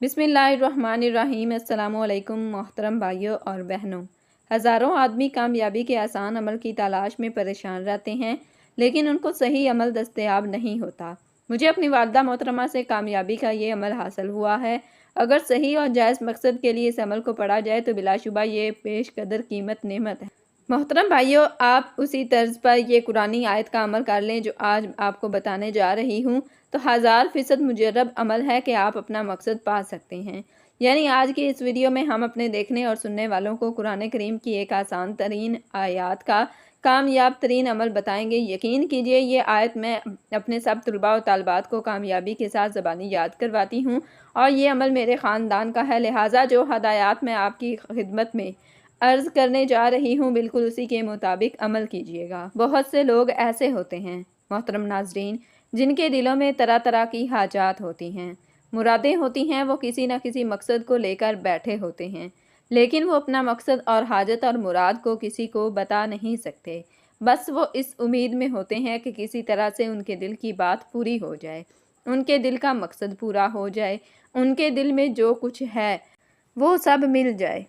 بسم اللہ الرحمن الرحیم۔ السلام علیکم محترم بھائیوں اور بہنوں۔ ہزاروں آدمی کامیابی کے آسان عمل کی تلاش میں پریشان رہتے ہیں، لیکن ان کو صحیح عمل دستیاب نہیں ہوتا۔ مجھے اپنی والدہ محترمہ سے کامیابی کا یہ عمل حاصل ہوا ہے۔ اگر صحیح اور جائز مقصد کے لیے اس عمل کو پڑھا جائے تو بلا شبہ یہ پیش قدر قیمت نعمت ہے۔ محترم بھائیوں، آپ اسی طرز پر یہ قرآنی آیت کا عمل کر لیں جو آج آپ کو بتانے جا رہی ہوں تو 1000% مجرب عمل ہے کہ آپ اپنا مقصد پا سکتے ہیں۔ یعنی آج کی اس ویڈیو میں ہم اپنے دیکھنے اور سننے والوں کو قرآن کریم کی ایک آسان ترین آیات کا کامیاب ترین عمل بتائیں گے۔ یقین کیجئے یہ آیت میں اپنے سب طلباء و طالبات کو کامیابی کے ساتھ زبانی یاد کرواتی ہوں اور یہ عمل میرے خاندان کا ہے، لہٰذا جو ہدایات میں آپ کی خدمت میں عرض کرنے جا رہی ہوں بالکل اسی کے مطابق عمل کیجیے گا۔ بہت سے لوگ ایسے ہوتے ہیں محترم ناظرین جن کے دلوں میں طرح طرح کی حاجات ہوتی ہیں، مرادیں ہوتی ہیں، وہ کسی نہ کسی مقصد کو لے کر بیٹھے ہوتے ہیں، لیکن وہ اپنا مقصد اور حاجت اور مراد کو کسی کو بتا نہیں سکتے۔ بس وہ اس امید میں ہوتے ہیں کہ کسی طرح سے ان کے دل کی بات پوری ہو جائے، ان کے دل کا مقصد پورا ہو جائے، ان کے دل میں جو کچھ ہے وہ سب مل جائے۔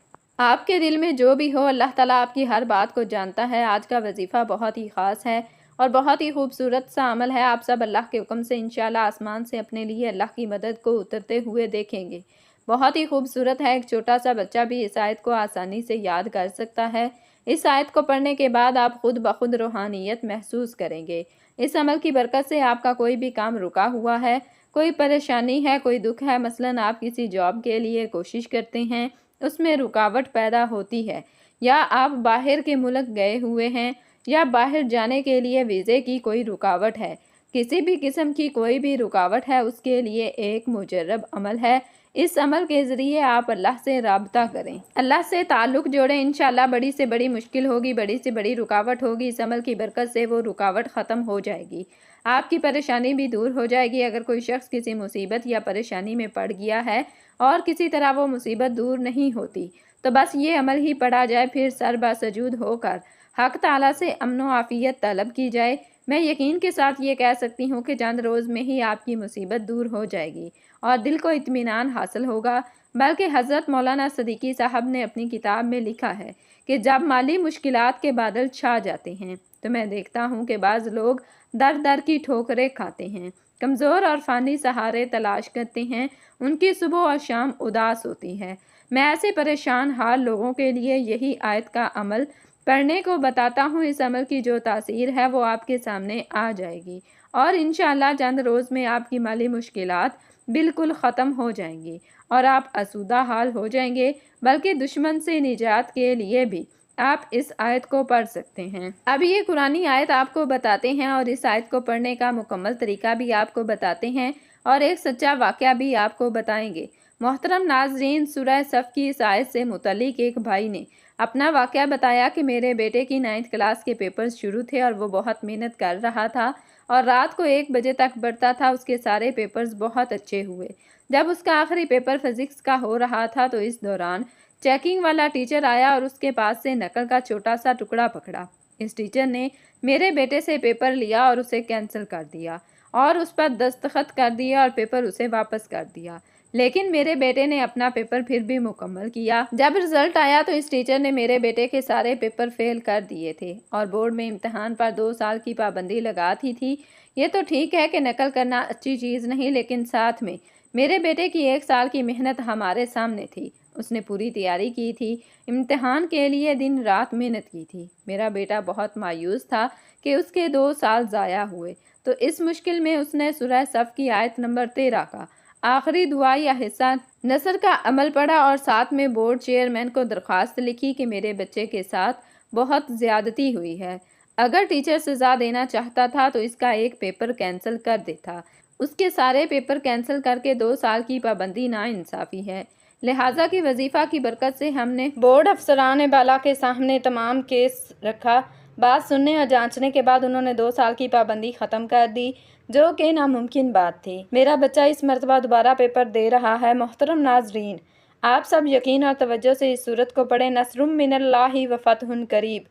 آپ کے دل میں جو بھی ہو، اللہ تعالیٰ آپ کی ہر بات کو جانتا ہے۔ آج کا وظیفہ بہت ہی خاص ہے اور بہت ہی خوبصورت سا عمل ہے۔ آپ سب اللہ کے حکم سے انشاءاللہ آسمان سے اپنے لیے اللہ کی مدد کو اترتے ہوئے دیکھیں گے۔ بہت ہی خوبصورت ہے، ایک چھوٹا سا بچہ بھی اس آیت کو آسانی سے یاد کر سکتا ہے۔ اس آیت کو پڑھنے کے بعد آپ خود بخود روحانیت محسوس کریں گے۔ اس عمل کی برکت سے آپ کا کوئی بھی کام رکا ہوا ہے، کوئی پریشانی ہے، کوئی دکھ ہے، مثلاً آپ کسی جاب کے لیے کوشش کرتے ہیں، اس میں رکاوٹ پیدا ہوتی ہے، یا آپ باہر کے ملک گئے ہوئے ہیں یا باہر جانے کے لیے ویزے کی کوئی رکاوٹ ہے، کسی بھی قسم کی کوئی بھی رکاوٹ ہے، اس کے لیے ایک مجرب عمل ہے۔ اس عمل کے ذریعے آپ اللہ سے رابطہ کریں، اللہ سے تعلق جوڑیں، انشاءاللہ بڑی سے بڑی مشکل ہوگی، بڑی سے بڑی رکاوٹ ہوگی، اس عمل کی برکت سے وہ رکاوٹ ختم ہو جائے گی، آپ کی پریشانی بھی دور ہو جائے گی۔ اگر کوئی شخص کسی مصیبت یا پریشانی میں پڑ گیا ہے اور کسی طرح وہ مصیبت دور نہیں ہوتی تو بس یہ عمل ہی پڑھا جائے، پھر سر بسجود ہو کر حق تعالیٰ سے امن و عافیت طلب کی جائے۔ میں یقین کے ساتھ یہ کہہ سکتی ہوں کہ چند روز میں ہی آپ کی مصیبت دور ہو جائے گی اور دل کو اطمینان حاصل ہوگا۔ بلکہ حضرت مولانا صدیقی صاحب نے اپنی کتاب میں لکھا ہے کہ جب مالی مشکلات کے بادل چھا جاتے ہیں تو میں دیکھتا ہوں کہ بعض لوگ در در کی ٹھوکریں کھاتے ہیں، کمزور اور فانی سہارے تلاش کرتے ہیں، ان کی صبح اور شام اداس ہوتی ہے۔ میں ایسے پریشان حال لوگوں کے لیے یہی آیت کا عمل پڑھنے کو بتاتا ہوں۔ اس عمل کی جو تاثیر ہے وہ آپ کے سامنے آ جائے گی اور انشاءاللہ چند روز میں آپ کی مالی مشکلات بالکل ختم ہو جائیں گی اور آپ آسودہ حال ہو جائیں گے۔ بلکہ دشمن سے نجات کے لیے بھی آپ اس آیت کو پڑھ سکتے ہیں۔ اب یہ قرآنی آیت آپ کو بتاتے ہیں اور اس آیت کو پڑھنے کا مکمل طریقہ بھی آپ کو بتاتے ہیں اور ایک سچا واقعہ بھی آپ کو بتائیں گے۔ محترم ناظرین، سورہ صف کی اس آیت سے متعلق ایک بھائی نے اپنا واقعہ بتایا کہ میرے بیٹے کی 9th کلاس کے پیپرز شروع تھے اور وہ بہت محنت کر رہا تھا اور رات کو 1 بجے تک پڑھتا تھا۔ اس کے سارے پیپرز بہت اچھے ہوئے۔ جب اس کا آخری پیپر فزکس کا ہو رہا تھا تو اس دوران چیکنگ والا ٹیچر آیا اور اس کے پاس سے نقل کا چھوٹا سا ٹکڑا پکڑا۔ اس ٹیچر نے میرے بیٹے سے پیپر لیا اور اسے کینسل کر دیا اور اس پر دستخط کر دیا اور پیپر اسے واپس کر دیا، لیکن میرے بیٹے نے اپنا پیپر پھر بھی مکمل کیا۔ جب رزلٹ آیا تو اس ٹیچر نے میرے بیٹے کے سارے پیپر فیل کر دیے تھے اور بورڈ میں امتحان پر 2 سال کی پابندی لگا دی تھی۔ یہ تو ٹھیک ہے کہ نقل کرنا اچھی چیز نہیں، لیکن ساتھ میں میرے بیٹے کی 1 سال کی محنت ہمارے سامنے تھی۔ اس نے پوری تیاری کی تھی، امتحان کے لیے دن رات محنت کی تھی۔ میرا بیٹا بہت مایوس تھا کہ اس کے 2 سال ضائع ہوئے، تو اس مشکل میں اس نے سورہ صف کی آیت نمبر 13 کا آخری دعا یا حصہ نصر کا عمل پڑھا اور ساتھ میں بورڈ چیئرمین کو درخواست لکھی کہ میرے بچے کے ساتھ بہت زیادتی ہوئی ہے۔ اگر ٹیچر سزا دینا چاہتا تھا تو اس کا ایک پیپر کینسل کر دیتا، اس کے سارے پیپر کینسل کر کے 2 سال کی پابندی ناانصافی ہے۔ لہٰذا کی وظیفہ کی برکت سے ہم نے بورڈ افسران بالا کے سامنے تمام کیس رکھا۔ بات سننے اور جانچنے کے بعد انہوں نے 2 سال کی پابندی ختم کر دی، جو کہ ناممکن بات تھی۔ میرا بچہ اس مرتبہ دوبارہ پیپر دے رہا ہے۔ محترم ناظرین، آپ سب یقین اور توجہ سے اس سورت کو پڑھیں، نصر من اللہ و فتح قریب۔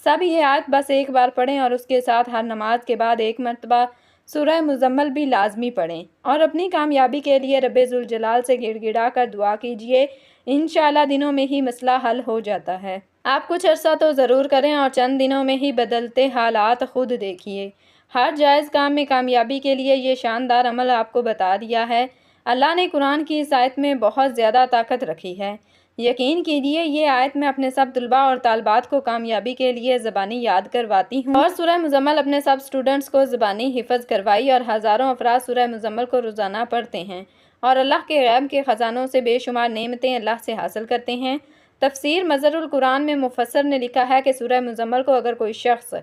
سب یہ آیت بس ایک بار پڑھیں اور اس کے ساتھ ہر نماز کے بعد 1 مرتبہ سورہ مزمل بھی لازمی پڑھیں اور اپنی کامیابی کے لیے رب ذوالجلال سے گڑ گڑا کر دعا کیجیے، انشاءاللہ دنوں میں ہی مسئلہ حل ہو جاتا ہے۔ آپ کچھ عرصہ تو ضرور کریں اور چند دنوں میں ہی بدلتے حالات خود دیکھیے۔ ہر جائز کام میں کامیابی کے لیے یہ شاندار عمل آپ کو بتا دیا ہے۔ اللہ نے قرآن کی اس آیت میں بہت زیادہ طاقت رکھی ہے۔ یقین کیجیے یہ آیت میں اپنے سب طلباء اور طالبات کو کامیابی کے لیے زبانی یاد کرواتی ہوں اور سورہ مزمل اپنے سب اسٹوڈنٹس کو زبانی حفظ کروائی اور ہزاروں افراد سورہ مزمل کو روزانہ پڑھتے ہیں اور اللہ کے غیب کے خزانوں سے بے شمار نعمتیں اللہ سے حاصل کرتے ہیں۔ تفسیر مظہر القرآن میں مفسر نے لکھا ہے کہ سورہ مزمل کو اگر کوئی شخص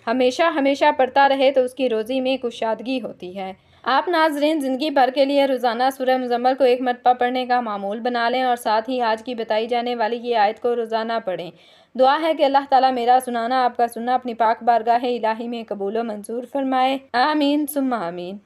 ہمیشہ پڑھتا رہے تو اس کی روزی میں کشادگی ہوتی ہے۔ آپ ناظرین زندگی بھر کے لیے روزانہ سورہ مزمل کو ایک مرتبہ پڑھنے کا معمول بنا لیں اور ساتھ ہی آج کی بتائی جانے والی یہ آیت کو روزانہ پڑھیں۔ دعا ہے کہ اللہ تعالیٰ میرا سنانا آپ کا سننا اپنی پاک بارگاہ الہی میں قبول و منظور فرمائے۔ آمین ثم آمین۔